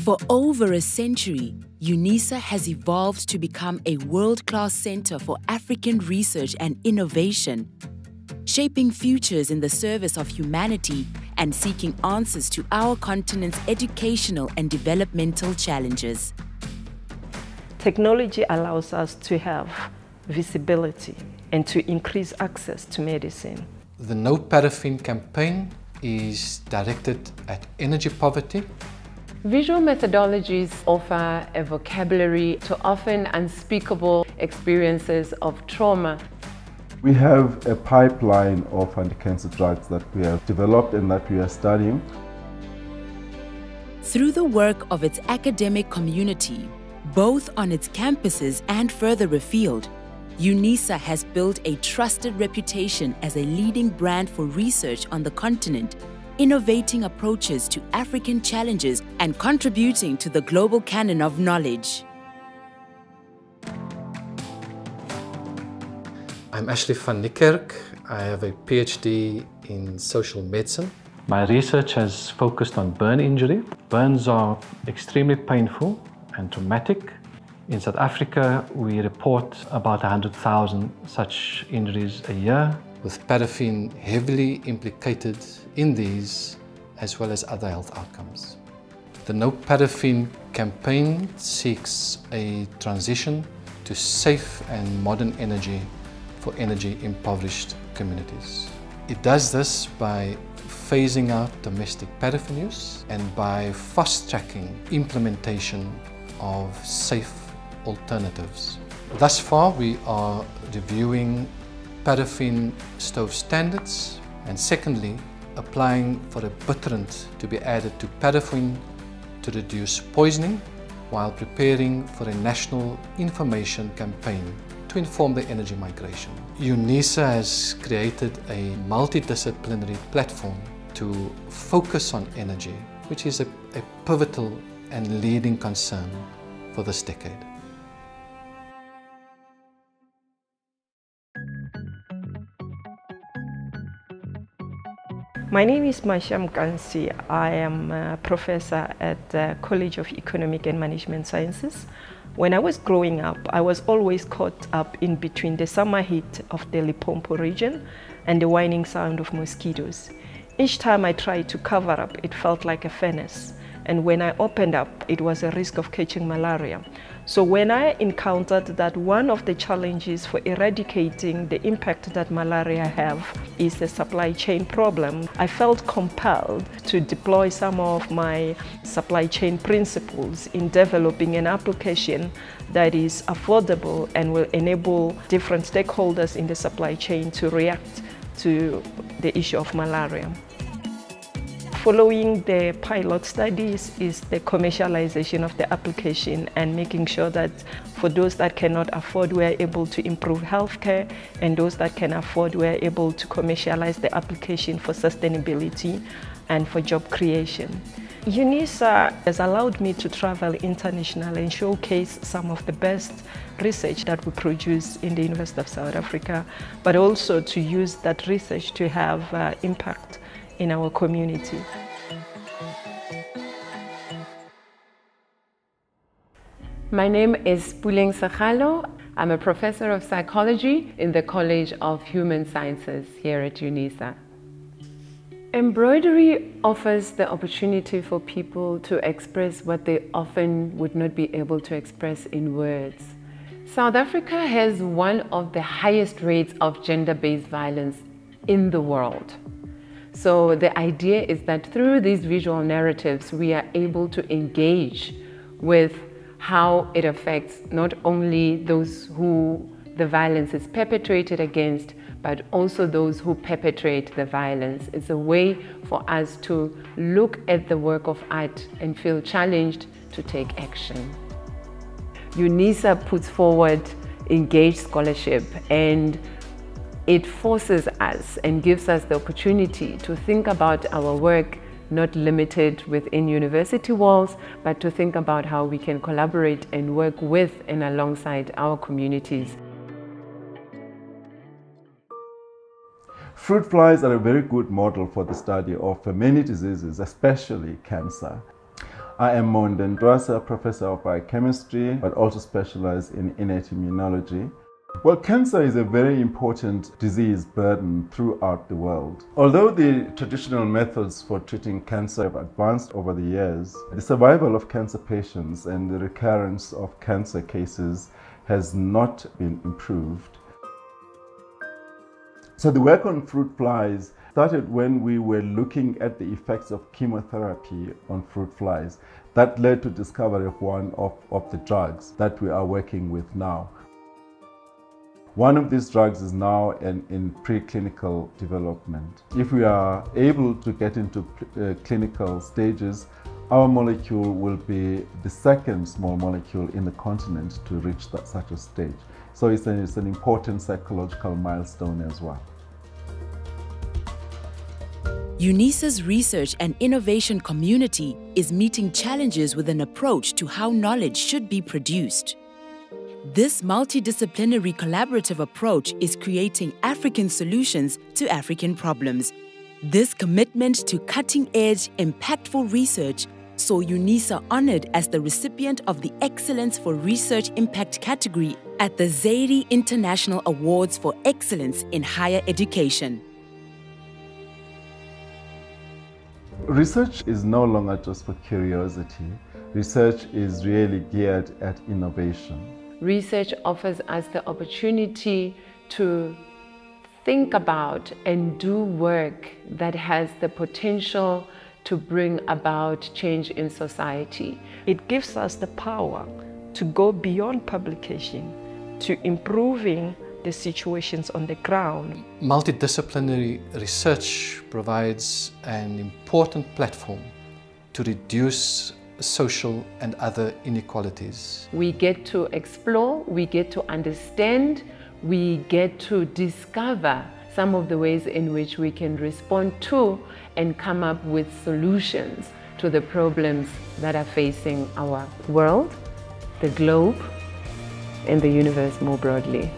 For over a century, Unisa has evolved to become a world-class center for African research and innovation, shaping futures in the service of humanity and seeking answers to our continent's educational and developmental challenges. Technology allows us to have visibility and to increase access to medicine. The No Paraffin campaign is directed at energy poverty. Visual methodologies offer a vocabulary to often unspeakable experiences of trauma. We have a pipeline of anti-cancer drugs that we have developed and that we are studying. Through the work of its academic community, both on its campuses and further afield, Unisa has built a trusted reputation as a leading brand for research on the continent, innovating approaches to African challenges and contributing to the global canon of knowledge. I'm Ashley van Niekerk. I have a PhD in social medicine. My research has focused on burn injury. Burns are extremely painful and traumatic. In South Africa, we report about 100,000 such injuries a year. With paraffin heavily implicated in these, as well as other health outcomes. The No Paraffin campaign seeks a transition to safe and modern energy for energy-impoverished communities. It does this by phasing out domestic paraffin use and by fast-tracking implementation of safe alternatives. Thus far, we are reviewing paraffin stove standards, and secondly, applying for a bitterant to be added to paraffin to reduce poisoning, while preparing for a national information campaign to inform the energy migration. Unisa has created a multidisciplinary platform to focus on energy, which is a pivotal and leading concern for this decade. My name is Masham Kansi. I am a professor at the College of Economic and Management Sciences. When I was growing up, I was always caught up in between the summer heat of the Limpopo region and the whining sound of mosquitoes. Each time I tried to cover up, it felt like a furnace. And when I opened up, it was a risk of catching malaria. So when I encountered that one of the challenges for eradicating the impact that malaria have is the supply chain problem, I felt compelled to deploy some of my supply chain principles in developing an application that is affordable and will enable different stakeholders in the supply chain to react to the issue of malaria. Following the pilot studies is the commercialization of the application and making sure that for those that cannot afford, we are able to improve healthcare, and those that can afford, we are able to commercialize the application for sustainability and for job creation. Unisa has allowed me to travel internationally and showcase some of the best research that we produce in the University of South Africa, but also to use that research to have impact in our community. My name is Puleng Sagalo. I'm a professor of psychology in the College of Human Sciences here at Unisa. Embroidery offers the opportunity for people to express what they often would not be able to express in words. South Africa has one of the highest rates of gender-based violence in the world. So the idea is that through these visual narratives, we are able to engage with how it affects not only those who the violence is perpetrated against, but also those who perpetrate the violence. It's a way for us to look at the work of art and feel challenged to take action. Unisa puts forward engaged scholarship, and it forces us and gives us the opportunity to think about our work not limited within university walls, but to think about how we can collaborate and work with and alongside our communities. Fruit flies are a very good model for the study of many diseases, especially cancer. I am Monden Dwasa, Professor of Biochemistry, but also specialize in innate immunology. Well, cancer is a very important disease burden throughout the world. Although the traditional methods for treating cancer have advanced over the years, the survival of cancer patients and the recurrence of cancer cases has not been improved. So the work on fruit flies started when we were looking at the effects of chemotherapy on fruit flies. That led to discovery of one of the drugs that we are working with now. One of these drugs is now in preclinical development. If we are able to get into clinical stages, our molecule will be the second small molecule in the continent to reach such a stage. So it's an important psychological milestone as well. Unisa's research and innovation community is meeting challenges with an approach to how knowledge should be produced. This multidisciplinary collaborative approach is creating African solutions to African problems. This commitment to cutting-edge, impactful research saw Unisa honored as the recipient of the Excellence for Research Impact category at the Zaire International Awards for Excellence in Higher Education. Research is no longer just for curiosity. Research is really geared at innovation. Research offers us the opportunity to think about and do work that has the potential to bring about change in society. It gives us the power to go beyond publication to improving the situations on the ground. Multidisciplinary research provides an important platform to reduce social and other inequalities. We get to explore, we get to understand, we get to discover some of the ways in which we can respond to and come up with solutions to the problems that are facing our world, the globe, and the universe more broadly.